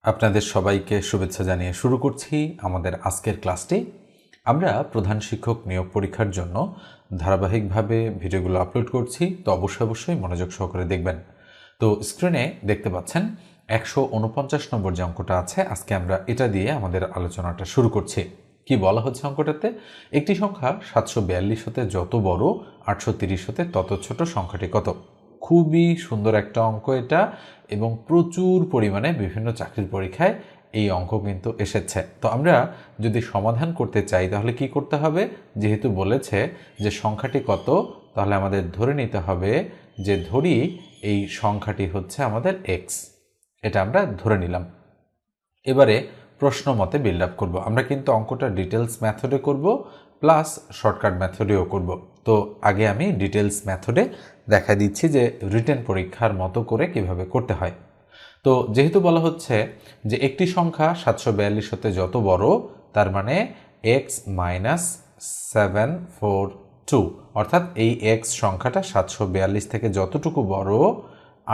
আপনাদের সবাইকে শুভেচ্ছা জানিয়ে শুরু করছি আমাদের আজকের ক্লাসটি। আমরা প্রধান শিক্ষক নিয়োগ পরীক্ষার জন্য ধারাবাহিকভাবে ভিডিওগুলো আপলোড করছি, তো অবশ্যই মনোযোগ সহকারে দেখবেন। তো স্ক্রিনে দেখতে পাচ্ছেন 149 নম্বর যে অঙ্কটা আছে, আজকে আমরা এটা দিয়ে আমাদের আলোচনাটা শুরু করছি। কি বলা হচ্ছে অঙ্কটাতে? একটি সংখ্যা 742 হতে যত বড়, 830 হতে তত ছোট, সংখ্যাটি কত? খুবই সুন্দর একটা অঙ্ক এটা, এবং প্রচুর পরিমাণে বিভিন্ন চাকরির পরীক্ষায় এই অঙ্ক কিন্তু এসেছে। তো আমরা যদি সমাধান করতে চাই তাহলে কি করতে হবে? যেহেতু বলেছে যে সংখ্যাটি কত, তাহলে আমাদের ধরে নিতে হবে যে ধরি এই সংখ্যাটি হচ্ছে আমাদের এক্স। এটা আমরা ধরে নিলাম। এবারে প্রশ্ন মতে বিল্ড আপ করবো। আমরা কিন্তু অঙ্কটা ডিটেলস মেথডে করব, প্লাস শর্টকাট মেথডেও করব। তো আগে আমি ডিটেলস মেথডে দেখা দিচ্ছি যে রিটেন পরীক্ষার মতো করে কিভাবে করতে হয়। তো যেহেতু বলা হচ্ছে যে একটি সংখ্যা 742 হতে যত বড়, তার মানে এক্স মাইনাস 742, অর্থাৎ এই এক্স সংখ্যাটা 742 থেকে যতটুকু বড়,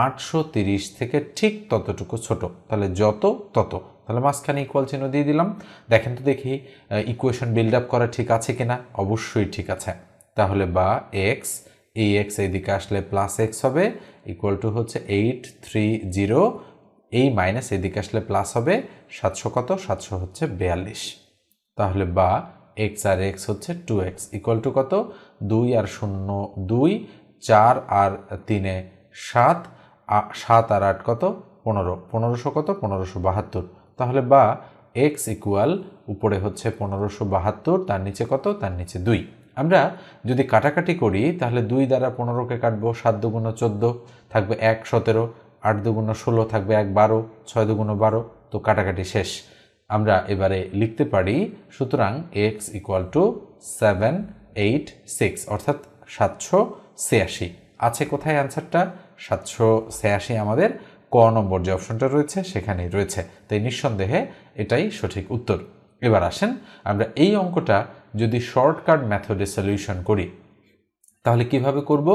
830 থেকে ঠিক ততটুকু ছোট, তাহলে যত তত, তাহলে মাঝখানে ইকুয়াল চিহ্ন দিয়ে দিলাম। দেখেন তো দেখি ইকুয়েশন বিল্ড আপ করা ঠিক আছে কিনা। অবশ্যই ঠিক আছে। তাহলে বা এক্স, এই এক্স এইদিকে আসলে প্লাস এক্স হবে, ইকুয়াল টু হচ্ছে 830, এই মাইনাস এদিকে আসলে প্লাস হবে, 700 কত? 700 হচ্ছে 42। তাহলে বা এক্স আর এক্স হচ্ছে 2x, ইকুয়াল টু কত? 2 আর 0 2, 4 আর 3 7, 7 আর 8 কত? 15, 1500 কত? 1572। তাহলে বা এক্স ইকুয়াল উপরে হচ্ছে 1572, তার নিচে কত? তার নিচে 2। আমরা যদি কাটাকাটি করি তাহলে 2 দ্বারা 15কে কাটবো, 7 দুগুণ 14, থাকবে 1 17, 8 দুগুণ 16, থাকবে 1 12, 6 দুগুণ 12, তো কাটাকাটি শেষ। আমরা এবারে লিখতে পারি, সুতরাং x ইকুয়াল টু 786, অর্থাৎ 786 আছে। কোথায় অ্যান্সারটা? 786 আমাদের ক নম্বর যে অপশনটা রয়েছে সেখানেই রয়েছে, তাই নিঃসন্দেহে এটাই সঠিক উত্তর। এবার আসেন আমরা এই অঙ্কটা যদি শর্টকাট মেথডে সলিউশন করি তাহলে কিভাবে করব?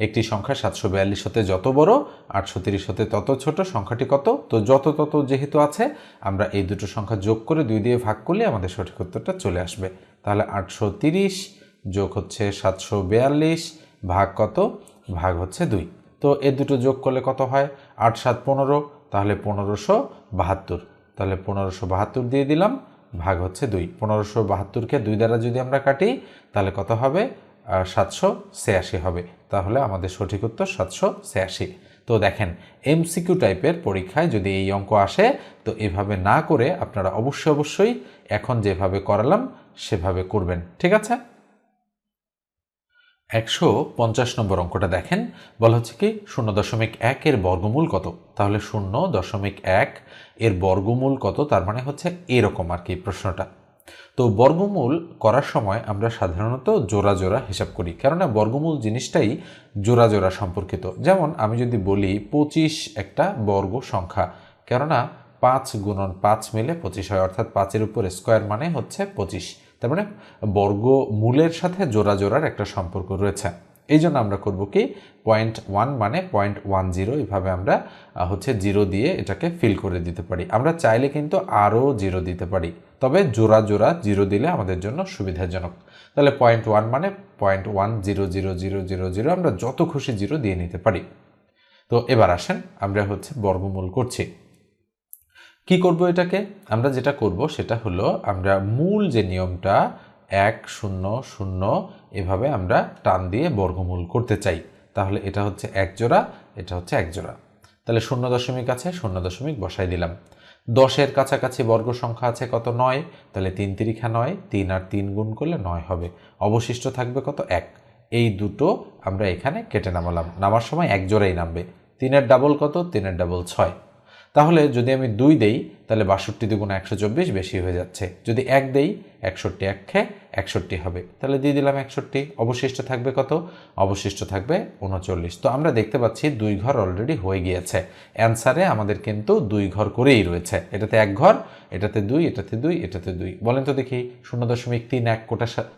একটি সংখ্যা 742 হতে যত বড়, 830 হতে তত ছোট, সংখ্যাটি কত? তো যত তত যেহেতু আছে, আমরা এই দুটো সংখ্যা যোগ করে 2 দিয়ে ভাগ করলে আমাদের সঠিক উত্তরটা চলে আসবে। তাহলে 830 যোগ হচ্ছে 742 ভাগ কত? ভাগ হচ্ছে 2। তো এই দুটো যোগ করলে কত হয়? 8 7 15, তাহলে 1572। তাহলে 1572 দিয়ে দিলাম, ভাগ হচ্ছে 2। 1572কে 2 দ্বারা যদি আমরা কাটি তাহলে কত হবে? 786 হবে। তাহলে আমাদের সঠিক উত্তর 786। তো দেখেন, এমসিকিউ টাইপের পরীক্ষায় যদি এই অঙ্ক আসে, তো এভাবে না করে আপনারা অবশ্যই এখন যেভাবে করালাম সেভাবে করবেন। ঠিক আছে? 150 নম্বর অঙ্কটা দেখেন, বলা হচ্ছে কি 0.1 এর বর্গমূল কত? তাহলে 0.1 এর বর্গমূল কত, তার মানে হচ্ছে এরকম আর কি প্রশ্নটা। তো বর্গমূল করার সময় আমরা সাধারণত জোড়া জোড়া হিসাব করি, কেননা বর্গমূল জিনিসটাই জোড়া জোড়া সম্পর্কিত। যেমন আমি যদি বলি 25 একটা বর্গ সংখ্যা, কেননা 5 গুণন 5 মিলে 25 হয়, অর্থাৎ 5-এর উপর স্কোয়ার মানে হচ্ছে 25। তার মানে বর্গমূলের সাথে জোড়া জোড়ার একটা সম্পর্ক রয়েছে। এই জন্য আমরা করব কি 0.1 মানে 0.10, এইভাবে আমরা হচ্ছে 0 দিয়ে এটাকে ফিল করে দিতে পারি। আমরা চাইলে কিন্তু আরও 0 দিতে পারি, তবে জোড়া জোড়া 0 দিলে আমাদের জন্য সুবিধাজনক। তাহলে 0.1 মানে 0.100000, আমরা যত খুশি 0 দিয়ে নিতে পারি। তো এবার আসেন আমরা হচ্ছে বর্গমূল করছি। কি করব এটাকে? আমরা যেটা করব সেটা হলো, আমরা মূল যে নিয়মটা 1 0 0 এভাবে আমরা টান দিয়ে বর্গমূল করতে চাই। তাহলে এটা হচ্ছে 1 জোড়া, এটা হচ্ছে 1 জোড়া। তাহলে 0 আছে, 0 বসাই দিলাম। 10-এর কাছাকাছি বর্গ সংখ্যা আছে কত? 9, তাহলে 3 তিরিখা 9, 3 আর 3 গুণ করলে 9 হবে। অবশিষ্ট থাকবে কত? 1। এই দুটো আমরা এখানে কেটে নামালাম, নামার সময় 1 জোড়াই নামবে। 3-এর ডাবল কত? 3-এর ডাবল 6। তাহলে যদি আমি 2 দেই তাহলে 62 দুগুণ 124 বেশি হয়ে যাচ্ছে। যদি 1 দেই, 61 1 61 হবে, তাহলে দিয়ে দিলাম 61। অবশিষ্ট থাকবে কত? অবশিষ্ট থাকবে 39। তো আমরা দেখতে পাচ্ছি 2 ঘর অলরেডি হয়ে গিয়েছে। অ্যান্সারে আমাদের কিন্তু 2 ঘর করেই রয়েছে। এটাতে 1 ঘর, এটাতে 2, এটাতে 2, এটাতে 2। বলেন তো দেখি 0.31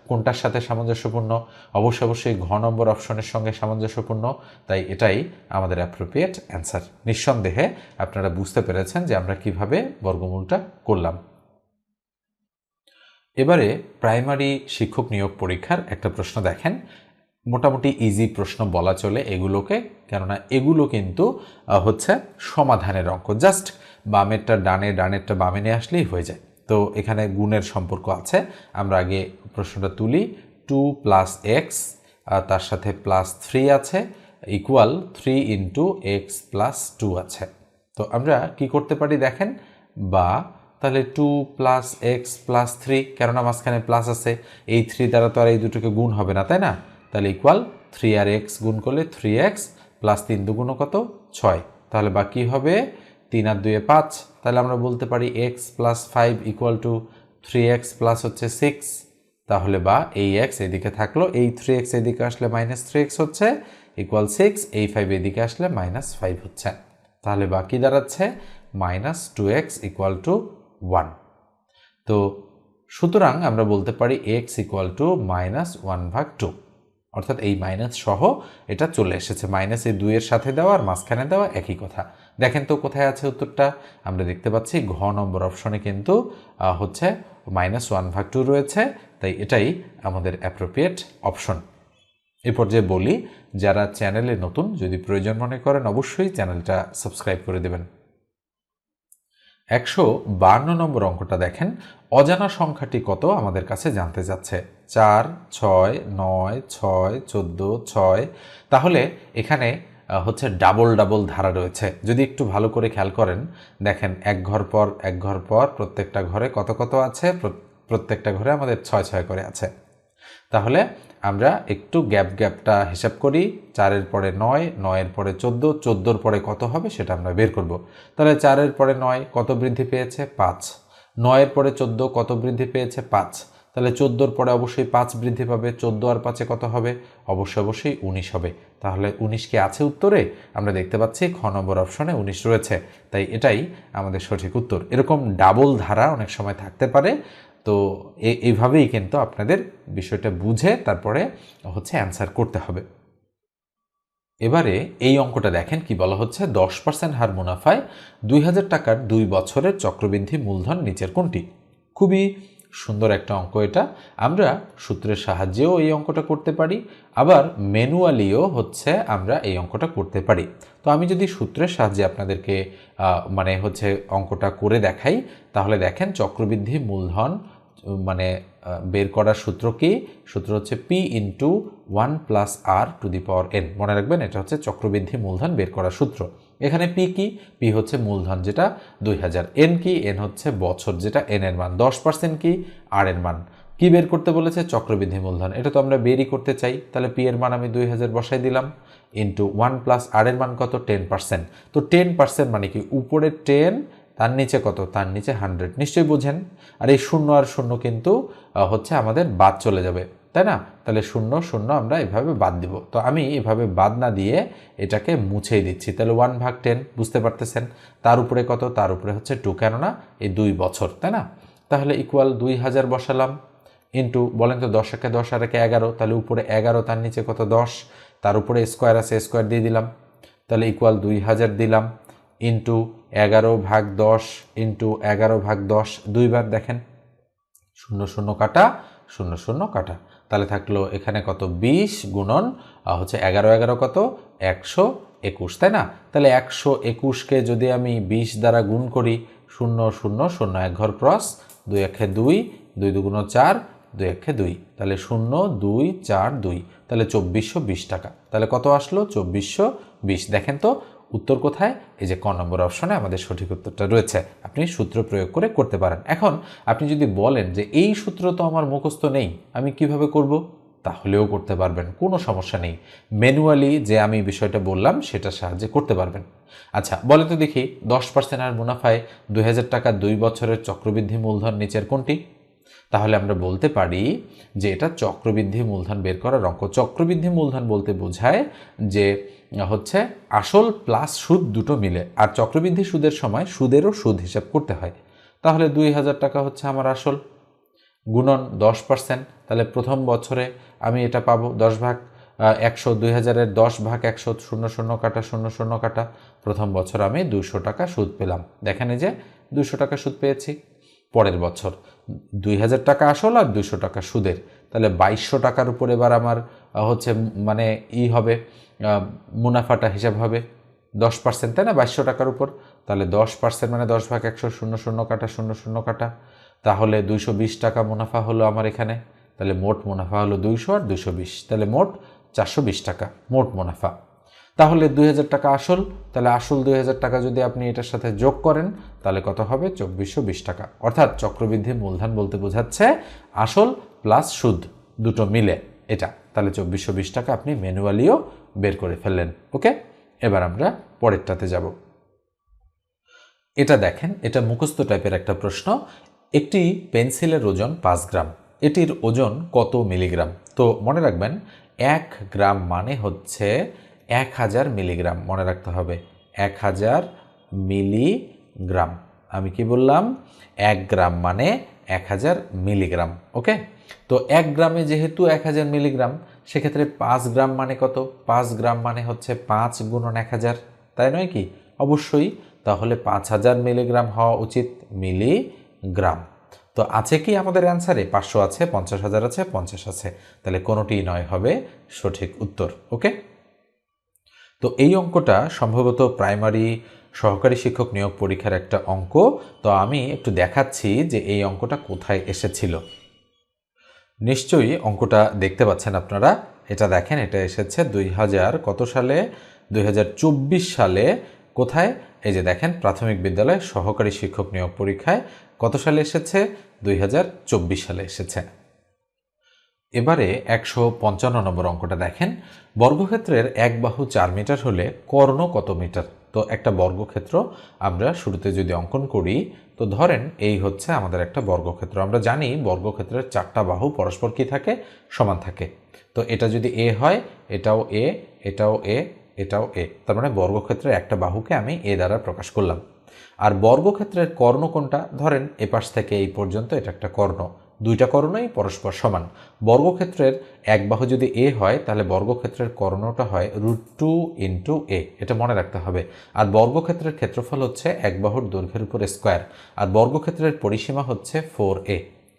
কোনটার সাথে সামঞ্জস্যপূর্ণ? অবশ্যই ঘ নম্বর অপশনের সঙ্গে সামঞ্জস্যপূর্ণ, তাই এটাই আমাদের অ্যাপ্রোপ্রিয়েট অ্যান্সার। নিঃসন্দেহে আপনারা বুঝতে পেরেছেন যে আমরা কিভাবে বর্গমূলটা করলাম। এবারে প্রাইমারি শিক্ষক নিয়োগ পরীক্ষার একটা প্রশ্ন দেখেন, মোটামুটি ইজি প্রশ্ন বলা চলে এগুলোকে, কেননা এগুলো কিন্তু হচ্ছে সমাধানের অঙ্ক, জাস্ট বামেরটা ডানে ডানেরটা বামে নিয়ে আসলেই হয়ে যায়। তো এখানে গুণের সম্পর্ক আছে, আমরা আগে প্রশ্নটা তুলি। 2 + x তার সাথে +3 আছে ইকুয়াল 3 × x + 2 আছে। তো আমরা কি করতে পারি দেখেন, বা তাহলে 2 + x + 3, কেননা মাঝখানে প্লাস আছে, এই 3 দ্বারা তো আর এই দুটোকে গুণ হবে না, তাই না? তাহলে ইকুয়াল 3 আর x গুণ করলে 3x + 3 × 2 কত 6, তাহলে বাকি হবে 3 আর 2 5। তাহলে আমরা বলতে পারি x + 5 = 3x + হচ্ছে 6। তাহলে বা এই x এদিকে থাকলো, এই 3x এদিকে আসলে -3x হচ্ছে ইকুয়াল 6, এই 5 এদিকে আসলে -5 হচ্ছে। তাহলে বাকি দাঁড়াচ্ছে -2x = 1। তো সুতরাং আমরা বলতে পারি x = -1/2, অর্থাৎ এই মাইনাস সহ এটা চলে এসেছে। মাইনাস এই 2 এর সাথে দেওয়া আর মাঝখানে দেওয়া একই কথা। দেখেন তো কোথায় আছে উত্তরটা, আমরা দেখতে পাচ্ছি ঘ নম্বর অপশনে কিন্তু হচ্ছে -1/2 রয়েছে, তাই এটাই আমাদের অ্যাপ্রোপ্রিয়েট অপশন। এ পর্যায়ে বলি, যারা চ্যানেলে নতুন, যদি প্রয়োজন মনে করেন অবশ্যই চ্যানেলটা সাবস্ক্রাইব করে দেবেন। 152 নম্বর অঙ্কটা দেখেন, অজানা সংখ্যাটি কত আমাদের কাছে জানতে যাচ্ছে। 4, 6, 9, 6, 14, 6। তাহলে এখানে হচ্ছে ডাবল ডাবল ধারা রয়েছে। যদি একটু ভালো করে খেয়াল করেন দেখেন, এক ঘর পর প্রত্যেকটা ঘরে কত কত আছে, প্রত্যেকটা ঘরে আমাদের 6 6 করে আছে। তাহলে আমরা একটু গ্যাপটা হিসাব করি। 4-এর পরে 9, 9-এর পরে 14, 14-এর পরে কত হবে সেটা আমরা বের করব। তাহলে 4-এর পরে 9 কত বৃদ্ধি পেয়েছে 5, 9-এর পরে 14 কত বৃদ্ধি পেয়েছে 5, তাহলে 14-এর পরে অবশ্যই 5 বৃদ্ধি পাবে। 14 আর 5-এ কত হবে, অবশ্যই 19 হবে। তাহলে 19 কি আছে উত্তরে? আমরা দেখতে পাচ্ছি খ নম্বর অপশনে 19 রয়েছে, তাই এটাই আমাদের সঠিক উত্তর। এরকম ডাবল ধারা অনেক সময় থাকতে পারে, তো এইভাবেই কিন্তু আপনাদের বিষয়টা বুঝে তারপরে হচ্ছে অ্যান্সার করতে হবে। এবারে এই অঙ্কটা দেখেন কি বলা হচ্ছে, 10% হার মুনাফায় 2000 টাকার 2 বছরের চক্রবৃদ্ধি মূলধন নিচের কোনটি? খুবই সুন্দর একটা অঙ্ক এটা। আমরা সূত্রের সাহায্যেও এই অঙ্কটা করতে পারি, আবার ম্যানুয়ালিও হচ্ছে আমরা এই অঙ্কটা করতে পারি। তো আমি যদি সূত্রের সাহায্যে আপনাদেরকে মানে হচ্ছে অঙ্কটা করে দেখাই, তাহলে দেখেন চক্রবৃদ্ধি মূলধন মানে বের করার সূত্র কি? সূত্র হচ্ছে p × 1 + r⁴n। মনে রাখবেন, এটা হচ্ছে চক্রবৃদ্ধি মূলধন বের করার সূত্র। এখানে p কি? p হচ্ছে মূলধন যেটা 2000, n কি? n হচ্ছে বছর যেটা n এর মান, 10% কি? r এর মান। কি বের করতে বলেছে? চক্রবৃদ্ধি মূলধন। এটা তো আমরা বেরই করতে চাই, তাহলে p এর মান আমি 2000 বসাই দিলাম, ইন্টু 1 + r এর মান কত 10%। তো 10% মানে কি? উপরে 10, তার নিচে কত? তার নিচে 100। নিশ্চয়ই বুঝেন। আর এই 0 আর 0 কিন্তু হচ্ছে আমাদের বাদ চলে যাবে, তাই না? তাহলে 0 0 আমরা এভাবে বাদ দিব। তো আমি এভাবে বাদ না দিয়ে এটাকে মুছেই দিচ্ছি। তাহলে 1/10 বুঝতে পারতেছেন। তার উপরে কত? তার উপরে হচ্ছে 2, কেননা এই 2 বছর, তাই না? তাহলে ইকুয়াল 2000 বসালাম, ইন্টু বলেন তো 10 × 10 আর 11, তাহলে উপরে 11, তার নিচে কত 10, তার উপরে স্কোয়ার আছে, স্কোয়ার দিয়ে দিলাম, তাহলে ইকুয়াল 2000 দিলাম, ইন্টু 11/10 ইন্টু 11/10, দুইবার দেখেন 0 0 কাটা 0 0 কাটা, তাহলে থাকলো এখানে কত 20 গুণন হচ্ছে 11 11 কত 121, তাই না? তাহলে 121কে যদি আমি 20 দ্বারা গুণ করি, 0 0 0 এক ঘর ক্রস, 2 1 2, 2 2 4, 2 1 2, তাহলে 0 2 4 2, তাহলে 2420 টাকা। তাহলে কত আসলো? 2420। দেখেন তো উত্তর কোথায়? এই যে ক নম্বর অপশনে আমাদের সঠিক উত্তরটা রয়েছে। আপনি সূত্র প্রয়োগ করে করতে পারেন। এখন আপনি যদি বলেন যে এই সূত্র তো আমার মুখস্থ নেই, আমি কিভাবে করব? তাহলেও করতে পারবেন, কোনো সমস্যা নেই। ম্যানুয়ালি যে আমি বিষয়টা বললাম সেটার সাহায্যে করতে পারবেন। আচ্ছা বলে তো দেখি, 10% আর মুনাফায় 2000 টাকা 2 বছরের চক্রবৃদ্ধি মূলধন নিচের কোনটি? তাহলে আমরা বলতে পারি যে এটা চক্রবৃদ্ধি মূলধন বের করার অঙ্ক। চক্রবৃদ্ধি মূলধন বলতে বোঝায় যে হচ্ছে আসল প্লাস সুদ দুটো মিলে, আর চক্রবৃদ্ধি সুদের সময় সুদেরও সুদ হিসাব করতে হয়। তাহলে 2000 টাকা হচ্ছে আমার আসল, গুণন 10%, তাহলে প্রথম বছরে আমি এটা পাবো 10/100, 2000-এর 10/100, 0 0 কাটা 0 0 কাটা, প্রথম বছর আমি 200 টাকা সুদ পেলাম। দেখেন এই যে 200 টাকা সুদ পেয়েছি। পরের বছর 2000 টাকা আসল আর 200 টাকা সুদের, তাহলে 2200 টাকার উপর এবার আমার হচ্ছে মানে হবে মুনাফাটা হিসাব হবে 10%, তাই না? 2200 টাকার উপর, তাহলে 10% মানে 10 ভাগ 100, 0 0 কাটা 0 0 কাটা, তাহলে 220 টাকা মুনাফা হলো আমার এখানে। তাহলে মোট মুনাফা হলো 200 আর 220, তাহলে মোট 420 টাকা মোট মুনাফা। তাহলে 2000 টাকা আসল, তাহলে আসল 2000 টাকা যদি আপনি এটার সাথে যোগ করেন তাহলে কত হবে? 2420 টাকা। অর্থাৎ চক্রবৃদ্ধি মূলধন বলতে বোঝাচ্ছে আসল প্লাস সুদ দুটো মিলে এটা। তাহলে 2420 টাকা আপনি ম্যানুয়ালিও বের করে ফেললেন। ওকে, এবার আমরা পরেরটাতে যাব। এটা দেখেন, এটা মুখস্থ টাইপের একটা প্রশ্ন। একটি পেন্সিলের ওজন 5 গ্রাম, এটির ওজন কত মিলিগ্রাম? তো মনে রাখবেন 1 গ্রাম মানে হচ্ছে 1000 মিলিগ্রাম। মনে রাখতে হবে 1000 মিলিগ্রাম। আমি কি বললাম? 1 গ্রাম মানে 1000 মিলিগ্রাম। ওকে, তো 1 গ্রামে যেহেতু 1000 মিলিগ্রাম, সেক্ষেত্রে 5 গ্রাম মানে কত? 5 গ্রাম মানে হচ্ছে 5 গুণন 1000, তাই নয় কি? অবশ্যই, তাহলে 5000 মিলিগ্রাম হওয়া উচিত মিলিগ্রাম। তো আছে কি আমাদের অ্যান্সারে? 500 আছে, 50,000 আছে, 50 আছে, তাহলে কোনোটি নয় হবে সঠিক উত্তর। ওকে, তো এই অঙ্কটা সম্ভবত প্রাইমারি সহকারী শিক্ষক নিয়োগ পরীক্ষার একটা অঙ্ক। তো আমি একটু দেখাচ্ছি যে এই অঙ্কটা কোথায় এসেছিল। নিশ্চয়ই অঙ্কটা দেখতে পাচ্ছেন আপনারা। এটা দেখেন, এটা এসেছে 2000 কত সালে? 2024 সালে। কোথায়? এই যে দেখেন, প্রাথমিক বিদ্যালয় সহকারী শিক্ষক নিয়োগ পরীক্ষায় কত সালে এসেছে? 2024 সালে এসেছে। এবারে 155 নম্বর অঙ্কটা দেখেন, বর্গক্ষেত্রের এক বাহু 4 মিটার হলে কর্ণ কত মিটার? তো একটা বর্গক্ষেত্র আমরা শুরুতে যদি অঙ্কন করি, তো ধরেন এই হচ্ছে আমাদের একটা বর্গক্ষেত্র। আমরা জানি বর্গক্ষেত্রের 4টা বাহু পরস্পর কি থাকে? সমান থাকে। তো এটা যদি এ হয়, এটাও এ, এটাও এ, এটাও এ, তার মানে বর্গক্ষেত্রের একটা বাহুকে আমি এ দ্বারা প্রকাশ করলাম। আর বর্গক্ষেত্রের কর্ণ কোনটা? ধরেন এপাশ থেকে এই পর্যন্ত এটা একটা কর্ণ, দুইটা কর্ণই পরস্পর সমান। বর্গক্ষেত্রের এক বাহু যদি এ হয়, তাহলে বর্গক্ষেত্রের কর্ণটা হয় √2 × এ, এটা মনে রাখতে হবে। আর বর্গক্ষেত্রের ক্ষেত্রফল হচ্ছে এক বাহুর দৈর্ঘ্যের উপর স্কোয়ার, আর বর্গক্ষেত্রের পরিসীমা হচ্ছে 4a।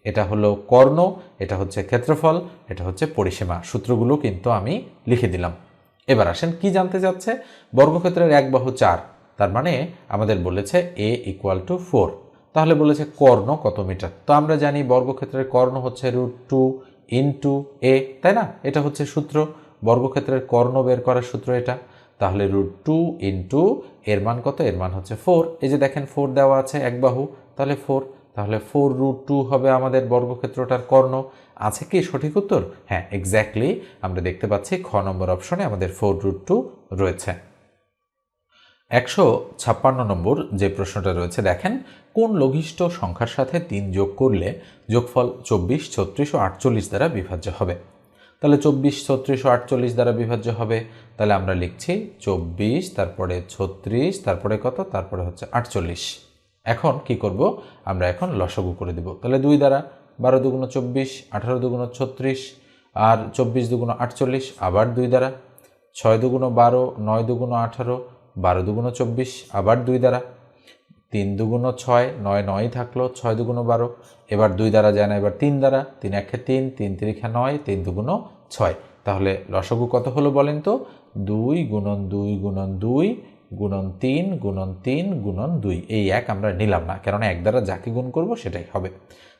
এটা হলো কর্ণ, এটা হচ্ছে ক্ষেত্রফল, এটা হচ্ছে পরিসীমা। সূত্রগুলো কিন্তু আমি লিখে দিলাম। এবার আসেন কি জানতে চাচ্ছে? বর্গক্ষেত্রের এক বাহু 4, তার মানে আমাদের বলেছে a = 4। তাহলে বলেছে কর্ণ কত মিটার? তো আমরা জানি বর্গক্ষেত্রের কর্ণ হচ্ছে √2 × a, তাই না? এটা হচ্ছে সূত্র, বর্গক্ষেত্রের কর্ণ বের করার সূত্র এটা। তাহলে √2 × এর মান কত? এর মান হচ্ছে 4। এই যে দেখেন 4 দেওয়া আছে এক বাহু, তাহলে 4, তাহলে 4√2 হবে আমাদের বর্গক্ষেত্রটার কর্ণ। আছে কি সঠিক উত্তর? হ্যাঁ, এক্স্যাক্টলি আমরা দেখতে পাচ্ছি খ নম্বর অপশনে আমাদের 4√2 রয়েছে। 156 নম্বর যে প্রশ্নটা রয়েছে দেখেন, কোন লঘিষ্ঠ সংখ্যার সাথে 3 যোগ করলে যোগফল 24, 36 ও 48 দ্বারা বিভাজ্য হবে? তাহলে 24, 36 ও 48 দ্বারা বিভাজ্য হবে। তাহলে আমরা লিখছি 24, তারপরে 36, তারপরে কত? তারপরে হচ্ছে 48। এখন কি করব? আমরা এখন লসাগু করে দেব। তাহলে 2 দ্বারা 12 × 2 = 24, 18 × 2 = 36, আর 24 × 2 = 48, আবার 2 দ্বারা 6 × 2 = 12, 9 × 2 = 18, 12 × 2 = 24, আবার 2 দ্বারা 3 × 2 = 6, 9 9 থাকলো, 6 × 2 = 12, এবার 2 দ্বারা যায় না, এবার 3 দ্বারা, 3 × 1 = 3, 3 × 3 = 9, 3 × 2 = 6। তাহলে লসাগু কত হলো বলেন তো? 2 × 2 × 2 × 3 × 3 × 2। এই এক আমরা নিলাম না, কেননা এক দ্বারা যাকে গুণ করব সেটাই হবে।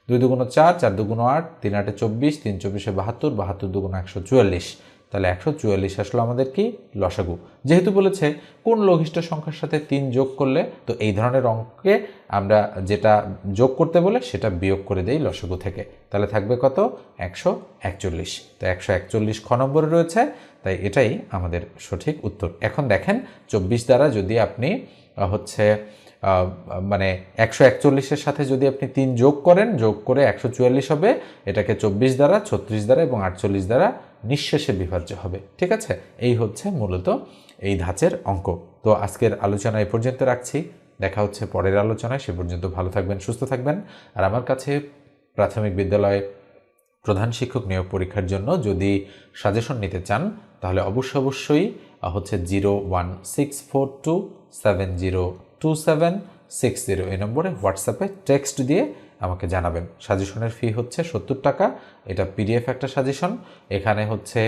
2 × 2 = 4, 4 × 2 = 8, 3 × 8 = 24, 3 × 24 = 72, 72 × 2 = 144। তাহলে 144 আসলো আমাদের কি? লসাগু। যেহেতু বলেছে কোন লঘিষ্ঠ সংখ্যার সাথে 3 যোগ করলে, তো এই ধরনের অঙ্কে আমরা যেটা যোগ করতে বলে সেটা বিয়োগ করে দেই লসাগু থেকে। তাহলে থাকবে কত? 141। তো 141 খ নম্বরে রয়েছে, তাই এটাই আমাদের সঠিক উত্তর। এখন দেখেন 24 দ্বারা যদি আপনি হচ্ছে মানে 141-এর সাথে যদি আপনি 3 যোগ করেন, যোগ করে 144 হবে। এটাকে 24 দ্বারা, 36 দ্বারা এবং 48 দ্বারা নিঃশেষে বিভাজ্য হবে। ঠিক আছে, এই হচ্ছে মূলত এই ধাঁচের অঙ্ক। তো আজকের আলোচনা এই পর্যন্ত রাখছি, দেখা হচ্ছে পরের আলোচনায়। সে পর্যন্ত ভালো থাকবেন, সুস্থ থাকবেন। আর আমার কাছে প্রাথমিক বিদ্যালয়ে প্রধান শিক্ষক নিয়োগ পরীক্ষার জন্য যদি সাজেশন নিতে চান, তাহলে অবশ্যই হচ্ছে 016427027 এই নম্বরে হোয়াটসঅ্যাপে টেক্সট দিয়ে আমাকে জানাবেন। সাজেশনের ফি হচ্ছে 70 টাকা। এটা পিডিএফ একটা সাজেশন। এখানে হচ্ছে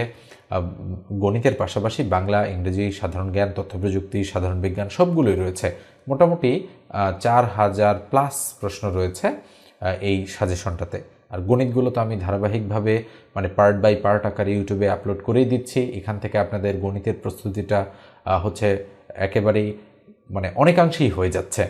গণিতের পাশাপাশি বাংলা, ইংরেজি, সাধারণ জ্ঞান, তথ্য প্রযুক্তি, সাধারণ বিজ্ঞান সবগুলোই রয়েছে। মোটামুটি 4000+ প্রশ্ন রয়েছে এই সাজেশনটাতে। আর গণিতগুলো তো আমি ধারাবাহিকভাবে মানে পার্ট বাই পার্ট আকারে ইউটিউবে আপলোড করেই দিচ্ছি। এখান থেকে আপনাদের গণিতের প্রস্তুতিটা হচ্ছে একেবারেই মানে অনেকাংশেই হয়ে যাচ্ছে।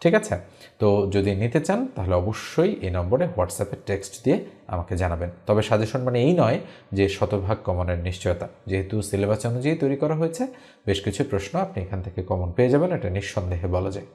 ঠিক আছে, তো যদি নিতে চান তাহলে অবশ্যই এই নম্বরে হোয়াটসঅ্যাপে টেক্সট দিয়ে আমাকে জানাবেন। তবে সাজেশন মানে এই নয় যে শতভাগ কমনের নিশ্চয়তা, যেহেতু সিলেবাস অনুযায়ী তৈরি করা হয়েছে, বেশ কিছু প্রশ্ন আপনি এখান থেকে কমন পেয়ে যাবেন, এটা নিঃসন্দেহে বলা যায়।